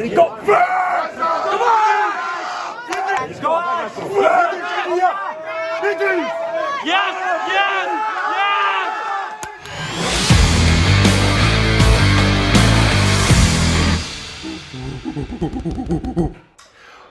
Ready, go! Come on! Go on! Yes! Yes! Yes!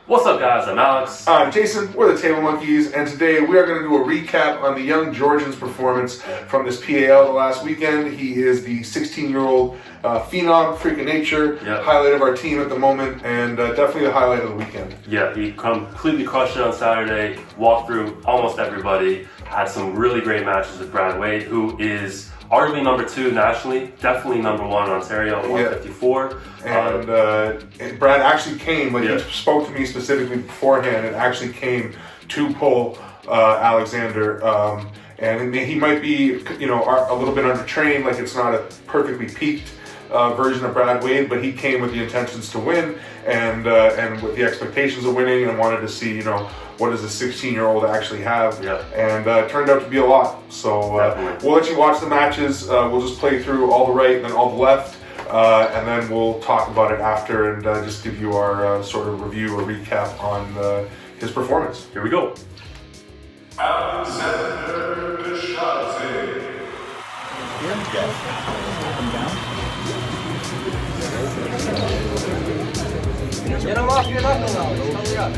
What's up, guys? I'm Alex. I'm Jason. We're the Table Monkeys, and today we are going to do a recap on the young Georgian's performance from this PAL the last weekend. He is the 16-year-old Phenom, freak of nature, highlight of our team at the moment, and definitely the highlight of the weekend. Yeah, he completely crushed it on Saturday, walked through almost everybody, had some really great matches with Brad Wade, who is arguably number 2 nationally, definitely number 1 in Ontario at 154. And Brad actually came, he spoke to me specifically beforehand, and actually came to pull Alexander. And he might be, a little bit undertrained, it's not a perfectly peaked version of Brad Wade, but he came with the intentions to win and with the expectations of winning, and wanted to see, what does a 16-year-old actually have, and turned out to be a lot. So we'll let you watch the matches. We'll just play through all the right and then all the left, and then we'll talk about it after and just give you our sort of review or recap on his performance. Here we go. Alexander Koshadze. Get him off your knuckle now. Hurry up.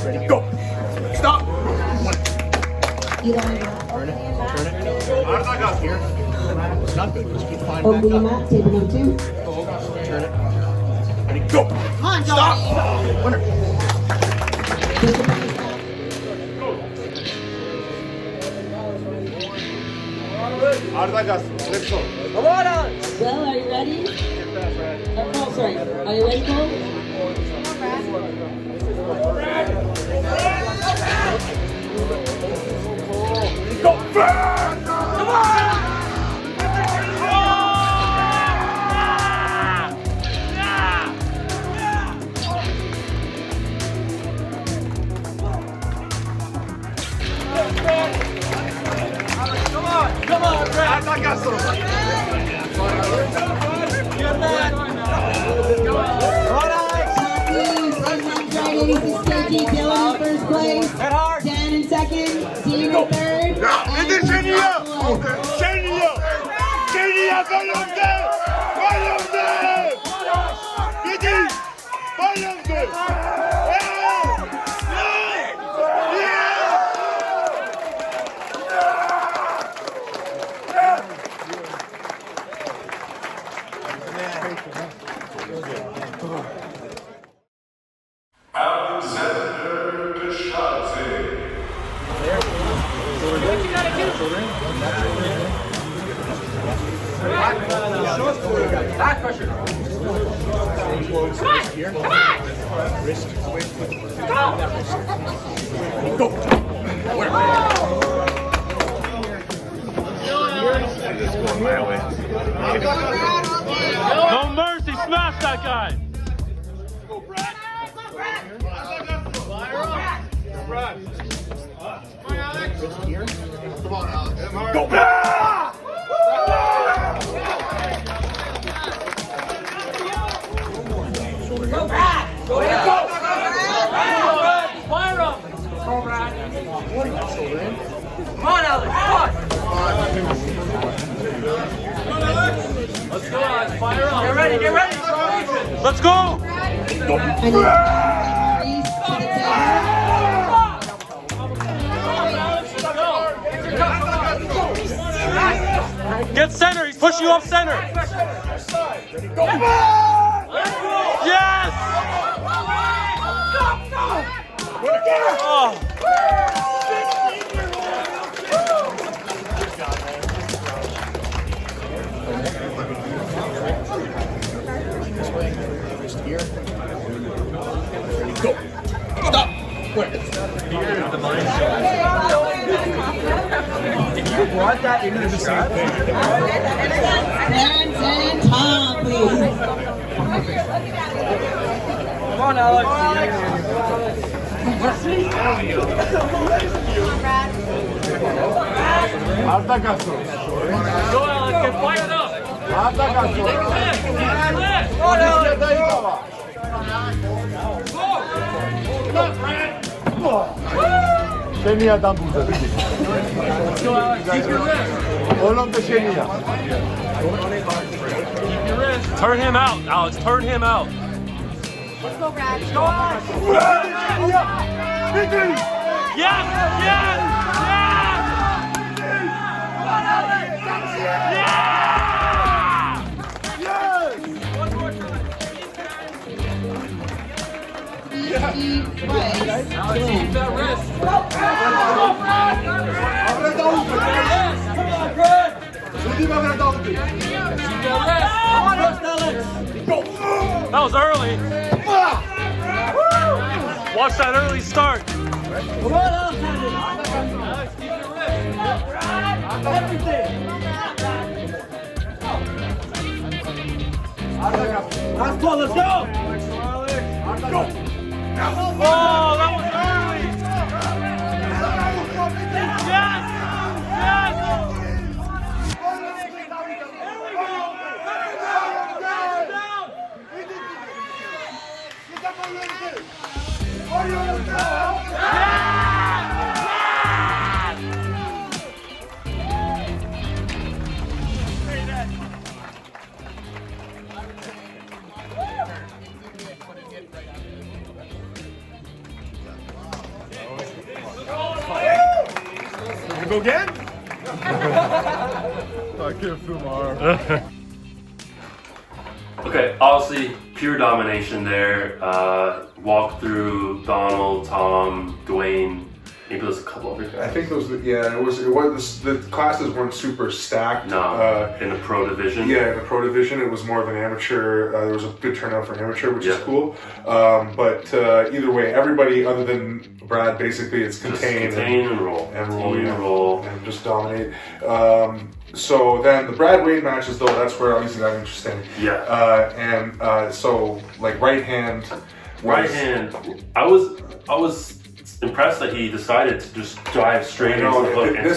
Ready, go. Stop. Turn it. Here. It's not good. Just keep flying back up. Table number 2. Turn it. Ready, go. Come on, stop. Winner. Let's go. Come on, Alex. Well, are you ready? Oh, sorry. Are you ready, Cole? Go, Brad! Come on! Come on, Brad! I got some. Get that! Come on, Alex! Dylan in first place. Head hard! Dan in second. Dean in third. Alexander Koshadze. Back pressure. Come on! Come on! Wrist. Go! No mercy, smash that guy! Go, Brad! Go, Brad! Brad! Come on, Alex! Here. Come on, Alex. Go, Brad! Go, Brad! Go, Brad! Fire up! Go, Brad! Come on, Alex! Come on! Let's go, Alex! Fire up! Get ready! Get ready! Let's go! Get center, he's pushing you off center. Yes! Oh. Here. Ready, go. Stop. Where? You brought that into the same thing. Clarence and Tom, please. Come on, Alex. Alta Castro. Go, Alex, get fired up. Seni adam burada. Go, Alex, keep your wrist. Oğlum da seni ya. Keep your wrist. Turn him out, Alex, turn him out. Let's go, Brad. Go, Alex. Yes, yes, yes. One more time. Alex, keep that wrist. Come on, Brad. Keep that wrist. Come on, Alex. That was early. Watch that early start. Come on, Alex, keep your wrist. Everything. Let's go, let's go. Oh, that was early. Yes, yes. Go again? I can't feel my arm. Okay, obviously pure domination there. Walk through Donald, Tom, Dwayne. Maybe there's a couple other I guys. think those, yeah, it was the classes weren't super stacked. No, in the pro division. Yeah, in the pro division, it was more of an amateur. There was a good turnout for an amateur, which is Yeah. cool. But either way, everybody other than Brad, basically, it's Just contain and roll. and roll, Contain yeah, and roll. and just dominate. So then the Brad Wade matches, though, that's where obviously got interesting. Yeah. So like right hand, Right hand. I was impressed that he decided to just drive straight into the hook and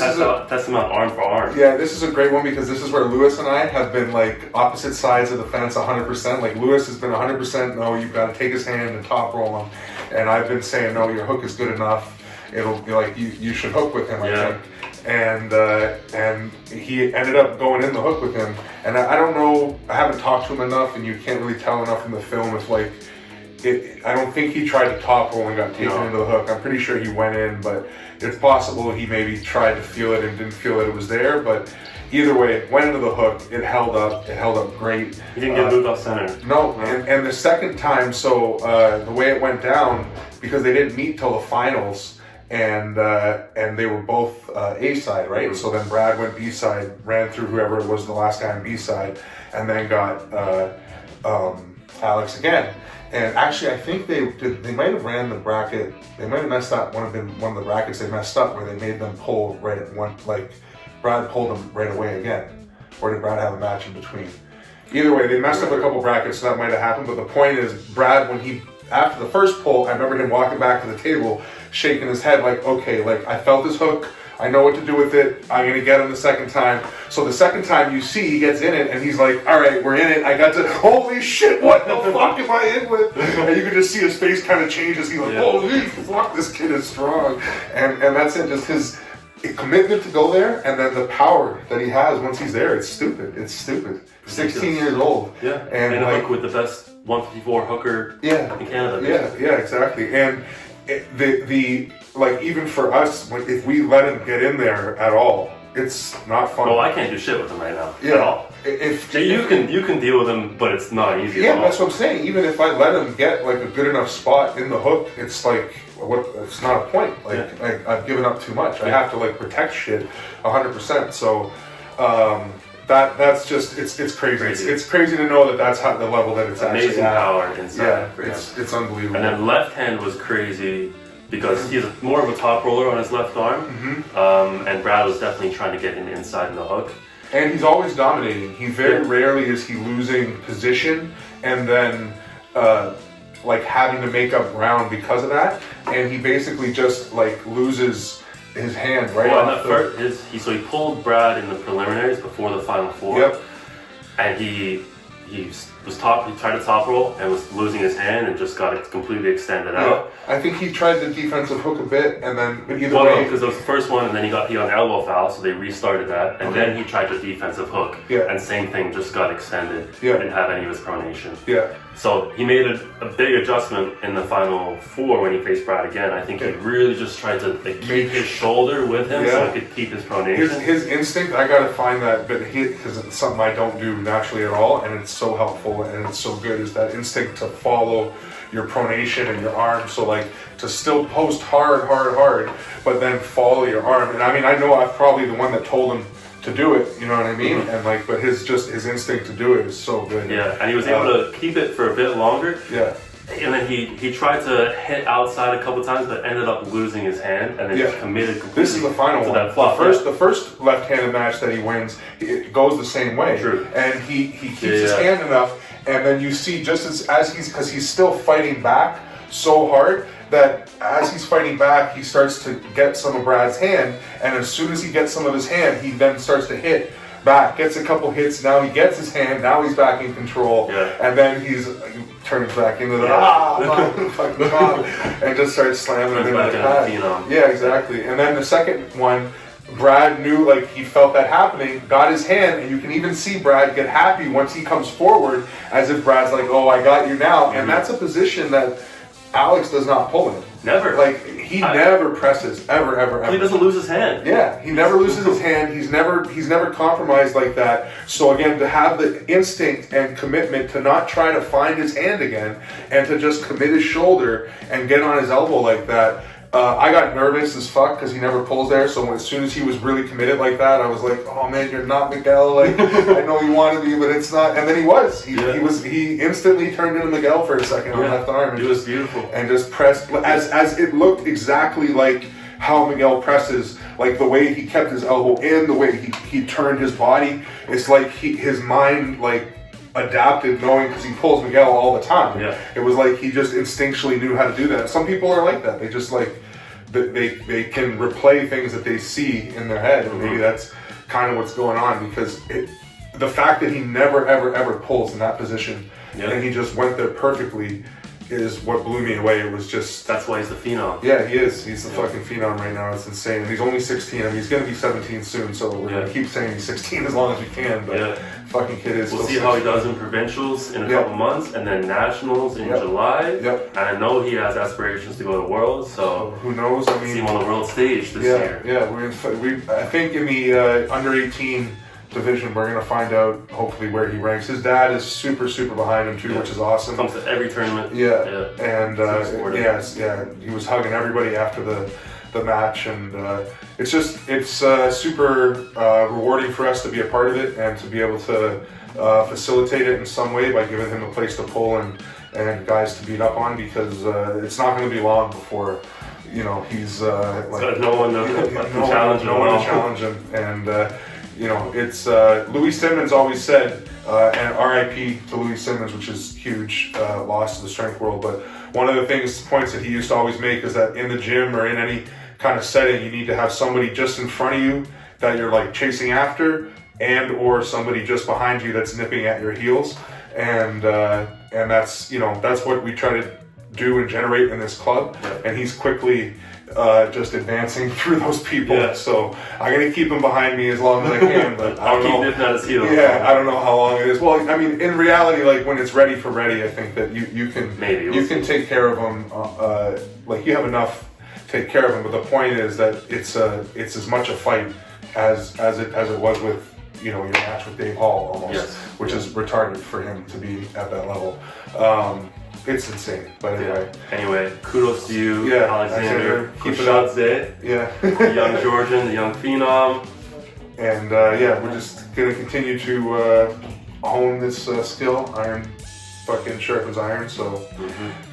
test him out arm for arm. Yeah, this is a great one because this is where Lewis and I have been like opposite sides of the fence 100%. Like Lewis has been 100%, no, you've got to take his hand and top roll him. And I've been saying, no, your hook is good enough. It'll be like, you should hook with him, I think. And he ended up going in the hook with him. And I don't know, I haven't talked to him enough and you can't really tell enough from the film if like, I don't think he tried to top roll and got taken into the hook. I'm pretty sure he went in, but it's possible he maybe tried to feel it and didn't feel that it was there. But either way, it went into the hook. It held up. It held up great. He didn't get moved off center. No, and the second time, so the way it went down, because they didn't meet till the finals, and they were both A side, right? So then Brad went B side, ran through whoever it was the last guy on B side, and then got Alex again. And actually, I think they might have ran the bracket. They might have messed up one of the brackets they messed up where they made them pull right at one. Like Brad pulled them right away again, or did Brad have a match in between? Either way, they messed up a couple brackets, so that might have happened. But the point is, Brad, when he after the first pull, I remember him walking back to the table, shaking his head like, okay, like I felt this hook. I know what to do with it. I'm gonna get him the second time. So the second time you see he gets in it and he's like, all right, we're in it. I got to, holy shit, what the fuck am I in with? And you can just see his face kind of change as he's like, holy fuck, this kid is strong. And that's it, just his commitment to go there and then the power that he has once he's there. It's stupid. It's stupid. 16 years old. Yeah, and like, like with the best 154 hooker in Canada. Yeah, exactly. And the like even for us, like if we let him get in there at all, it's not fun. Well, I can't do shit with him right now Yeah. at all. So you can deal with him, but it's not easy. Yeah, at all. that's what I'm saying. Even if I let him get like a good enough spot in the hook, it's like it's not a point. Like I've given up too much. I have to like protect shit 100%. So that's just it's crazy. It's crazy to know that that's how the level that it's amazing actually at. power inside. Yeah, it's unbelievable. And then left hand was crazy because he's more of a top roller on his left arm, and Brad was definitely trying to get inside in the hook. And he's always dominating. He very rarely is he losing position and then like having to make up ground because of that. And he basically just like loses his hand right Well, off. So he pulled Brad in the preliminaries before the final four. Yep. And he tried to top roll and was losing his hand and just got it completely extended out. I think he tried the defensive hook a bit, and then but either Well, way, because it was the first one, and then he got on elbow foul, so they restarted that, and then he tried the defensive hook, and same thing, just got extended. Didn't have any of his pronation. So he made a big adjustment in the final four when he faced Brad again. I think he really just tried to keep his shoulder with him so he could keep his pronation. His instinct, I gotta find that, but because it's something I don't do naturally at all, and it's so helpful and it's so good, is that instinct to follow your pronation and your arm. So like to still post hard, but then follow your arm. And I mean, I know I'm probably the one that told him to do it, you know what I mean? And like, but his instinct to do it is so good. Yeah, and he was able to keep it for a bit longer. Yeah. And then he tried to hit outside a couple times, but ended up losing his hand, and then just committed completely. This is the final to one. that flop. The first left-handed match that he wins, it goes the same way. True. And he keeps his hand enough, and then you see just as because he's still fighting back so hard that as he's fighting back, he starts to get some of Brad's hand, and as soon as he gets some of his hand, he then starts to hit back, gets a couple hits, now he gets his hand, now he's back in control, and then he turns back into the fucking top, and just starts slamming him into the pad. Yeah, exactly. And then the second one, Brad knew, like, he felt that happening, got his hand, and you can even see Brad get happy once he comes forward, as if Brad's like, oh, I got you now. And that's a position that Alex does not pull in. Never. Like, he never presses, ever. He doesn't lose his hand. Yeah, he never loses his hand. He's never compromised like that. So again, to have the instinct and commitment to not try to find his hand again, and to just commit his shoulder and get on his elbow like that. I got nervous as fuck because he never pulls there. So as soon as he was really committed like that, I was like, "Oh man, you're not Miguel. Like I know you want to be, but it's not." And then he was. He instantly turned into Miguel for a second on left arm. And it was beautiful. And just pressed as it looked exactly like how Miguel presses, like the way he kept his elbow in, the way he turned his body. It's like his mind like adapted, knowing because he pulls Miguel all the time. Yeah. It was like he just instinctually knew how to do that. Some people are like that. They just like they can replay things that they see in their head, and maybe that's kind of what's going on, because the fact that he never ever pulls in that position and he just went there perfectly is what blew me away. It was just... That's why he's the Phenom. Yeah, he is. He's the fucking Phenom right now. It's insane. And he's only 16. I mean, he's going to be 17 soon, so we're going to keep saying he's 16 as long as we can, but fucking kid is... We'll see how he does in provincials in a couple months, and then nationals in July. And I know he has aspirations to go to Worlds, so... Who knows? I mean... See him on the world stage this year. Yeah, I think in the under 18 division, we're going to find out hopefully where he ranks. His dad is super behind him too, which is awesome. Comes to every tournament. And he was hugging everybody after the match, and it's super rewarding for us to be a part of it and to be able to facilitate it in some way by giving him a place to pull and guys to beat up on, because it's not going to be long before he's like no one to challenge him. And it's Louis Simmons always said, and RIP to Louis Simmons, which is huge loss to the strength world, but one of the points that he used to always make is that in the gym or in any kind of setting, you need to have somebody just in front of you that you're like chasing after, and or somebody just behind you that's nipping at your heels, and that's that's what we try to do and generate in this club, and he's quickly just advancing through those people. So I'm gonna keep him behind me as long as I can, but I don't know. Keep nipping at his heels. I don't know how long it is. Well, I mean, in reality, like when it's ready for ready, I think that you can can take care of him. Like you have enough to take care of him, but the point is that it's as much a fight as it was with your match with Dave Hall almost, which is retarded for him to be at that level. It's insane, but anyway, kudos to you, Alexander Koshadze, the young Georgian, the young Phenom, and we're just gonna continue to hone this skill. Iron fucking sharpens iron, so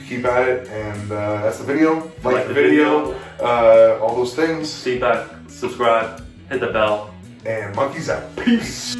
keep at it. And that's the video. Like the video, all those things. Feedback, subscribe, hit the bell, and monkeys out. Peace.